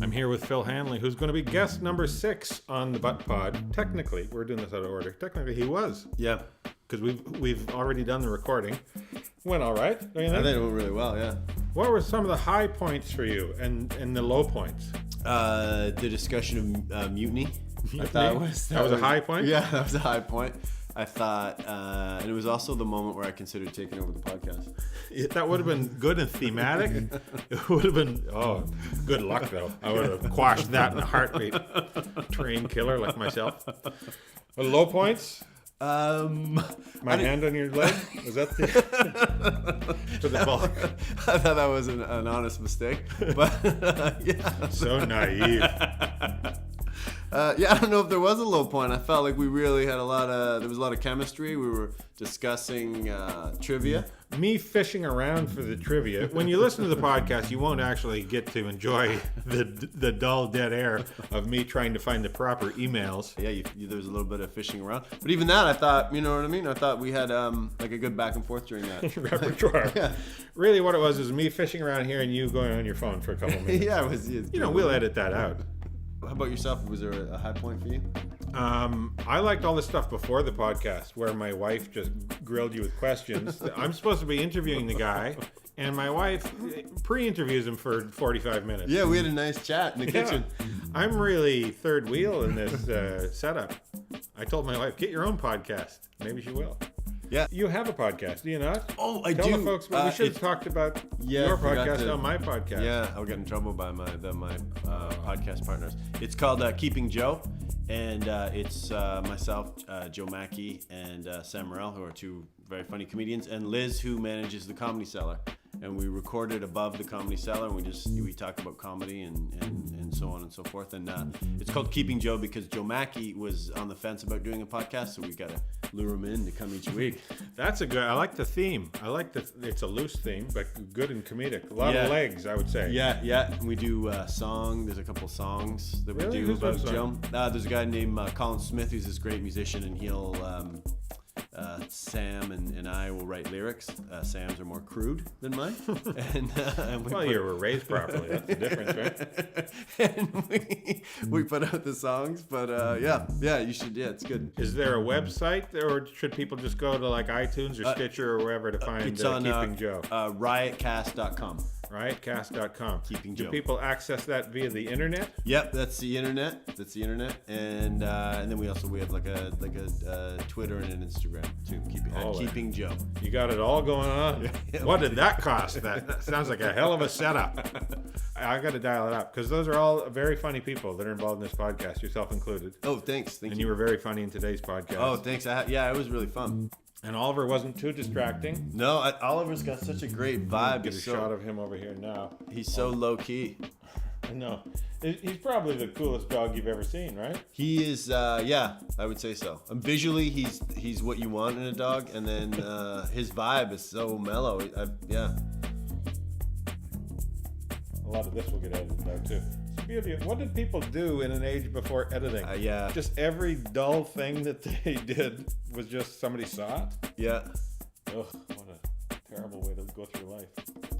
I'm here with Phil Hanley, who's going to be guest number 6 on the Butt Pod. Technically, we're doing this out of order. Technically, he was. Yeah. Because we've already done the recording. Went all right, don't you think? I think it went really well, yeah. What were some of the high points for you and the low points? The discussion of mutiny. I thought that was a high point? Yeah, that was a high point. I thought, and it was also the moment where I considered taking over the podcast. That would have been good and thematic. It would have been, good luck though. I would have quashed that in a heartbeat. Train killer like myself. But low points? My hand on your leg? Was that for the bulk? I thought that was an honest mistake. But yeah. So naive. I don't know if there was a low point. I felt like we really had there was a lot of chemistry. We were discussing trivia. Me fishing around for the trivia. When you listen to the podcast, you won't actually get to enjoy the dull dead air of me trying to find the proper emails. Yeah, there was a little bit of fishing around. But even that, I thought, you know what I mean? I thought we had like a good back and forth during that. Repertoire. Yeah. Really what it was me fishing around here and you going on your phone for a couple minutes. Yeah, it was. We'll edit that out. How about yourself? Was there a high point for you? I liked all the stuff before the podcast where my wife just grilled you with questions. I'm supposed to be interviewing the guy, and my wife pre-interviews him for 45 minutes. Yeah, we had a nice chat in the kitchen. I'm really third wheel in this setup. I told my wife, get your own podcast. Maybe she will. Yeah. You have a podcast, do you not? Oh, I Tell do. the folks, we should have talked about your podcast on my podcast. Yeah, I'll get in trouble by my podcast partners. It's called Keeping Joe, and it's myself, Joe Mackey, and Sam Morrell, who are two very funny comedians, and Liz, who manages the Comedy Cellar. And we recorded above the Comedy Cellar, and we talk about comedy and so on and so forth. And it's called Keeping Joe because Joe Mackey was on the fence about doing a podcast, so we got to lure him in to come each week. I like the theme. It's a loose theme, but good and comedic. A lot of legs, I would say. Yeah. And we do song. There's a couple songs that we do Who's about Joe. There's a guy named Colin Smith who's this great musician, and he'll Sam and I will write lyrics. Sam's are more crude than mine. And you were raised properly. That's the difference, right? And we put out the songs, but yeah, you should. Yeah, it's good. Is there a website, or should people just go to like iTunes or Stitcher or wherever to find it's on, Keeping Joe? Riotcast.com. Riotcast.com. Keeping Joe. Do people access that via the internet? Yep, that's the internet. And then we have like a Twitter and an Instagram too. Keeping Joe. You got it all going on. What did that cost? That sounds like a hell of a setup. I got to dial it up because those are all very funny people that are involved in this podcast, yourself included. Oh, thanks. Thank you. And you were very funny in today's podcast. Oh, thanks. It was really fun. And Oliver wasn't too distracting. No, Oliver's got such a great vibe. Get a shot of him over here now. He's so low key. I know. He's probably the coolest dog you've ever seen, right? He is. I would say so. Visually, he's what you want in a dog, and then his vibe is so mellow. Yeah. A lot of this will get edited out too. What did people do in an age before editing? Yeah. Just every dull thing that they did was just somebody saw it? Yeah. Ugh, what a terrible way to go through life.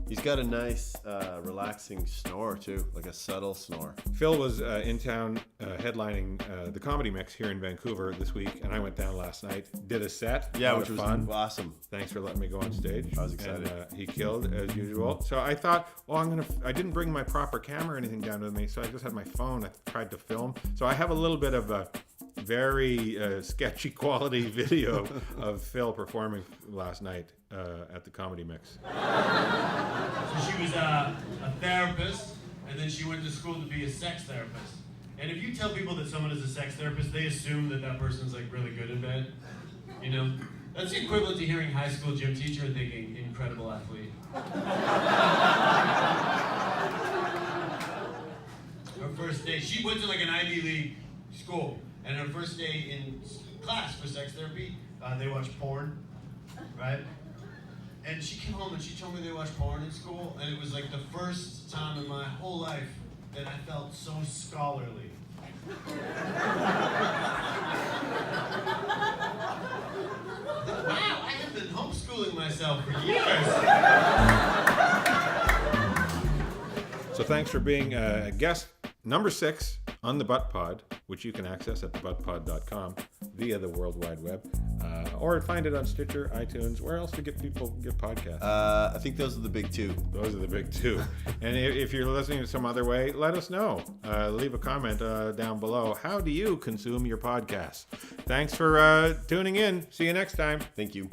He's got a nice, relaxing snore too, like a subtle snore. Phil was in town headlining the Comedy Mix here in Vancouver this week, and I went down last night, did a set. Yeah, which was fun. Awesome. Thanks for letting me go on stage. I was excited. And he killed as usual. So I thought, I didn't bring my proper camera or anything down with me, so I just had my phone. I tried to film. So I have a little bit of a very sketchy quality video of Phil performing last night at the Comedy Mix. So she was a therapist, and then she went to school to be a sex therapist. And if you tell people that someone is a sex therapist, they assume that person's like really good in bed. You know? That's the equivalent to hearing high school gym teacher and thinking, incredible athlete. Her first day, she went to like an Ivy League school, and her first day in class for sex therapy, they watched porn, right? And she came home and she told me they watched porn in school, and it was like the first time in my whole life that I felt so scholarly. Wow, I have been homeschooling myself for years. So thanks for being a guest number 6 on the Butt Pod, which you can access at thebuttpod.com via the World Wide Web, or find it on Stitcher, iTunes. Where else do people get podcasts? I think those are the big two. Those are the big two. And if you're listening to some other way, let us know. Leave a comment down below. How do you consume your podcasts? Thanks for tuning in. See you next time. Thank you.